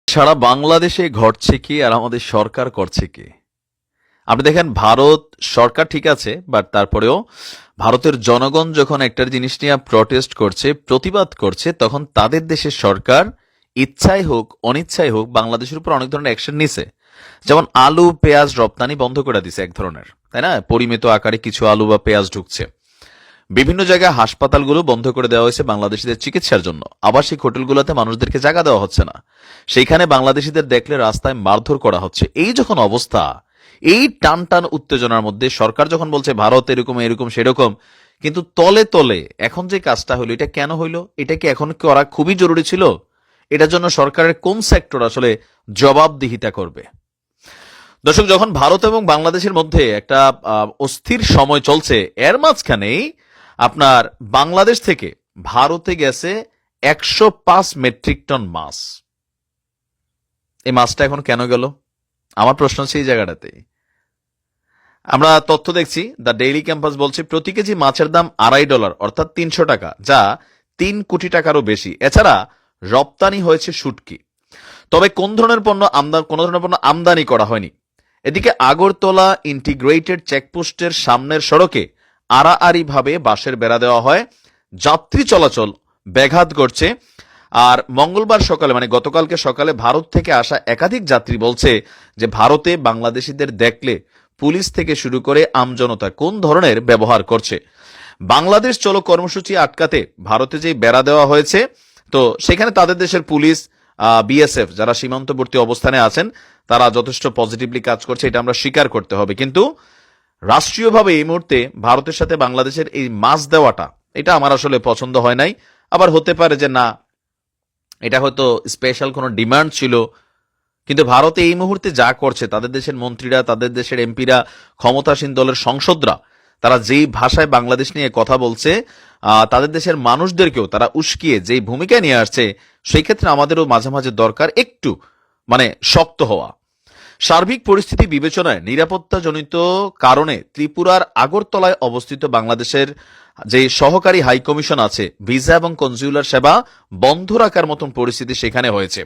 সারা বাংলাদেশে ঘটছে কি আর আমাদের সরকার করছে কি? আপনি দেখেন, ভারত সরকার ঠিক আছে, বাট তারপরেও ভারতের জনগণ যখন একটা জিনিস নিয়ে প্রটেস্ট করছে, প্রতিবাদ করছে, তখন তাদের দেশের সরকার ইচ্ছাই হোক অনিচ্ছাই হোক বাংলাদেশের উপর অনেক ধরনের অ্যাকশন নিছে। যেমন আলু পেঁয়াজ রপ্তানি বন্ধ করে দিছে এক ধরনের, তাই না? পরিমিত আকারে কিছু আলু বা পেঁয়াজ ঢুকছে। বিভিন্ন জায়গায় হাসপাতালগুলো বন্ধ করে দেওয়া হয়েছে বাংলাদেশিদের চিকিৎসার জন্য। আবাসিক হোটেলগুলোতে মানুষদেরকে জায়গা দেওয়া হচ্ছে না। সেইখানে বাংলাদেশিদের দেখলে রাস্তায় মারধর করা হচ্ছে। এই যখন অবস্থা, এই টান টান উত্তেজনার মধ্যে সরকার যখন বলছে ভারত এরকম এরকম সেরকম, কিন্তু তলে তলে এখন যে কাজটা হলো, এটা কেন হইলো? এটা কি এখন করা খুবই জরুরি ছিল? এটার জন্য সরকারের কোন সেক্টর আসলে জবাবদিহিতা করবে? দর্শক, যখন ভারত এবং বাংলাদেশের মধ্যে একটা অস্থির সময় চলছে, এর মাঝখানেই আপনার বাংলাদেশ থেকে ভারতে গেছে 105 মেট্রিক টন মাছ। এই মাছটা এখন কেন গেল? আমার প্রশ্ন হচ্ছে এই জায়গাটাতে। আমরা তথ্য দেখছি, দ্য ডেইলি ক্যাম্পাস বলছে প্রতি কেজি মাছের দাম $2.5 অর্থাৎ 300 টাকা, যা 3 কোটি টাকারও বেশি। এছাড়া রপ্তানি হয়েছে শুটকি। তবে কোন ধরনের পণ্য আমদানি করা হয়নি। এদিকে আগরতলা ইন্টিগ্রেটেড চেকপোস্টের সামনের সড়কে আড়াআড়িভাবে বাঁশের বেড়া দেওয়া হয়, যাত্রী চলাচল ব্যাঘাত ঘটছে। আর মঙ্গলবার সকালে, মানে গতকালকে সকালে, ভারত থেকে আসা একাধিক যাত্রী বলছে যে ভারতে বাংলাদেশিদের দেখলে পুলিশ থেকে শুরু করে আমজনতা কোন ধরনের ব্যবহার করছে। বাংলাদেশ চলো কর্মসূচি আটকাতে ভারতে যে বেড়া দেওয়া হয়েছে, তো সেখানে তাদের দেশের পুলিশ, বিএসএফ যারা সীমান্তবর্তী অবস্থানে আছেন, তারা যথেষ্ট পজিটিভলি কাজ করছে, এটা আমরা স্বীকার করতে হবে। কিন্তু রাষ্ট্রীয়ভাবে এই মুহূর্তে ভারতের সাথে বাংলাদেশের এই মাছ দেওয়াটা, এটা আমার আসলে পছন্দ হয় নাই। আবার হতে পারে যে না, এটা হয়তো স্পেশাল কোনো ডিমান্ড ছিল। কিন্তু ভারতে এই মুহূর্তে যা করছে, তাদের দেশের মন্ত্রীরা, তাদের দেশের এমপিরা, ক্ষমতাসীন দলের সংসদরা, তারা যেই ভাষায় বাংলাদেশ নিয়ে কথা বলছে, তাদের দেশের মানুষদেরকেও তারা উস্কিয়ে যেই ভূমিকা নিয়ে আসছে, সেই ক্ষেত্রে আমাদেরও মাঝে মাঝে দরকার একটু শক্ত হওয়া। সার্বিক পরিস্থিতি বিবেচনায় নিরাপত্তাজনিত কারণে ত্রিপুরার আগরতলায় অবস্থিত বাংলাদেশের যে সহকারী হাইকমিশন আছে, ভিসা এবং কনসুলার সেবা বন্ধ রাখার মতন পরিস্থিতি সেখানে হয়েছে।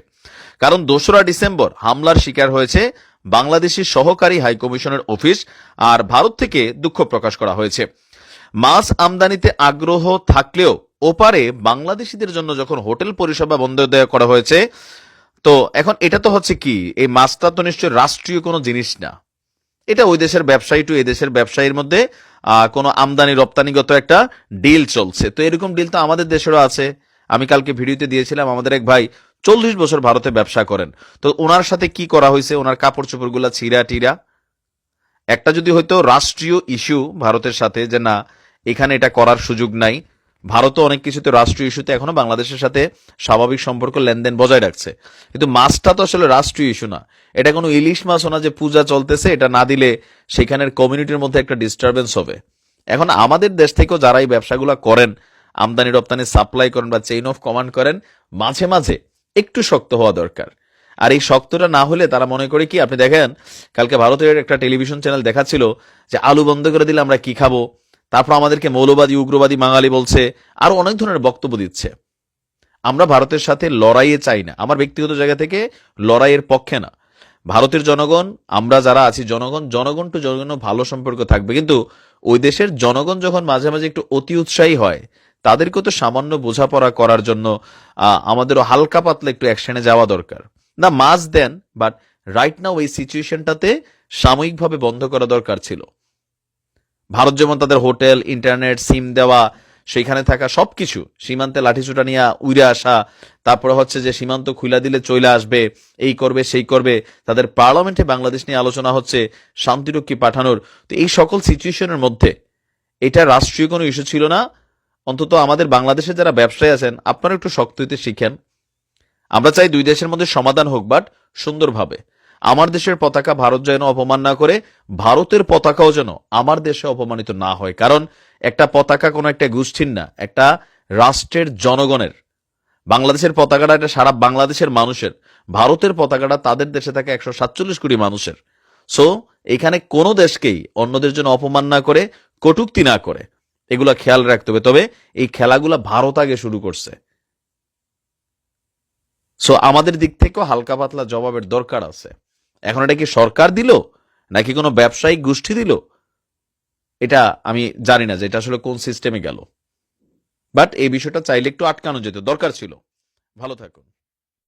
কারণ 2রা ডিসেম্বর হামলার শিকার হয়েছে বাংলাদেশি সহকারী হাইকমিশনের অফিস, আর ভারত থেকে দুঃখ প্রকাশ করা হয়েছে। মাছ আমদানিতে আগ্রহ থাকলেও ওপারে বাংলাদেশিদের জন্য যখন হোটেল পরিষেবা বন্ধ দেওয়া করা হয়েছে, তো এখন এটা তো হচ্ছে কি, এই মাছটা তো নিশ্চয় রাষ্ট্রীয় কোনো জিনিস না। এটা ওই দেশের ব্যবসায়ী টু এই দেশের ব্যবসায়ীর মধ্যে কোনো আমদানি রপ্তানিগত একটা ডিল চলছে। তো এরকম ডিল তো আমাদের দেশেরও আছে। আমি কালকে ভিডিওতে দিয়েছিলাম, আমাদের এক ভাই 40 বছর ভারতে ব্যবসা করেন। তো ওনার সাথে কি করা হয়েছে, ওনার কাপড় চোপড় গুলা ছিঁড়া টিরা। একটা যদি হয়তো রাষ্ট্রীয় ইস্যু ভারতের সাথে, যে না এখানে এটা করার সুযোগ নাই, ভারতও অনেক কিছুতে রাষ্ট্রীয় ইস্যুতে এখনো বাংলাদেশের সাথে স্বাভাবিক সম্পর্ক লেনদেন বজায় রাখছে। কিন্তু মাছটা তো আসলে রাষ্ট্রীয় ইস্যু না। এটা কোনো ইলিশ মাছ না যে পূজা চলতেছে, এটা না দিলে সেখানের কমিউনিটির মধ্যে একটা ডিস্টারবেন্স হবে। এখন আমাদের দেশ থেকেও যারা এই ব্যবসাগুলো করেন, আমদানি রপ্তানি সাপ্লাই করেন বা চেইন অফ কমান্ড করেন, মাঝে মাঝে একটু শক্ত হওয়া দরকার। আর এই শক্তটা না হলে তারা মনে করে কি, আপনি দেখেন কালকে ভারতের একটা টেলিভিশন চ্যানেল দেখাচ্ছিল যে আলু বন্ধ করে দিলে আমরা কি খাবো, তারপর আমাদেরকে মৌলবাদী উগ্রবাদী বাঙালি বলছে, আরো অনেক ধরনের বক্তব্য দিচ্ছে। আমরা ভারতের সাথে লড়াইয়ে চাই না, আমার ব্যক্তিগত জায়গা থেকে লড়াইয়ের পক্ষে না। ভারতের জনগণ, আমরা যারা আছি জনগণ টু জনগণ ভালো সম্পর্ক থাকবে। কিন্তু ওই দেশের জনগণ যখন মাঝে মাঝে একটু অতি উৎসাহী হয়, তাদেরকে তো সামান্য বোঝাপড়া করার জন্য আমাদেরও হালকা পাতলা একটু অ্যাকশনে যাওয়া দরকার। না মাছ দেন, বাট রাইট নাও এই সিচুয়েশনটাতে সাময়িকভাবে বন্ধ করা দরকার ছিল। ভারত যেমন তাদের হোটেল, ইন্টারনেট, সিম দেওয়া, সেখানে থাকা সবকিছু, সীমান্তে লাঠিচুটা নিয়ে উড়ে আসা, তারপরে হচ্ছে যে সীমান্ত খুলে দিলে চলে আসবে, এই করবে সেই করবে, তাদের পার্লামেন্টে বাংলাদেশ নিয়ে আলোচনা হচ্ছে শান্তিরক্ষী পাঠানোর। তো এই সকল সিচুয়েশনের মধ্যে এটা রাষ্ট্রীয় কোনো ইস্যু ছিল না। অন্তত আমাদের বাংলাদেশে যারা ব্যবসায়ী আছেন, আপনারা একটু শক্ত হইতে শিখেন। আমরা চাই দুই দেশের মধ্যে সমাধান হোক, বাট সুন্দরভাবে। আমার দেশের পতাকা ভারত যেন অপমান না করে, ভারতের পতাকাও যেন আমার দেশে অপমানিত না হয়। কারণ একটা পতাকা কোনো একটা গোষ্ঠীর না, একটা রাষ্ট্রের জনগণের। বাংলাদেশের পতাকাটা এটা সারা বাংলাদেশের মানুষের, ভারতের পতাকাটা তাদের দেশে থাকে 147 কোটি মানুষের। সো এখানে কোনো দেশকেই অন্যদের জন্য অপমান না করে, কটূক্তি না করে, এগুলা খেয়াল রাখতে হবে। তবে এই খেলাগুলা ভারত আগে শুরু করছে। সো আমাদের দিক থেকেও হালকা পাতলা জবাবের দরকার আছে। এখন এটা কি সরকার দিল নাকি কোনো ব্যবসায়িক গোষ্ঠী দিল, এটা আমি জানি না যে এটা আসলে কোন সিস্টেমে গেল। বাট এই বিষয়টা চাইলে একটু আটকানো যেত, দরকার ছিল। ভালো থাকুন।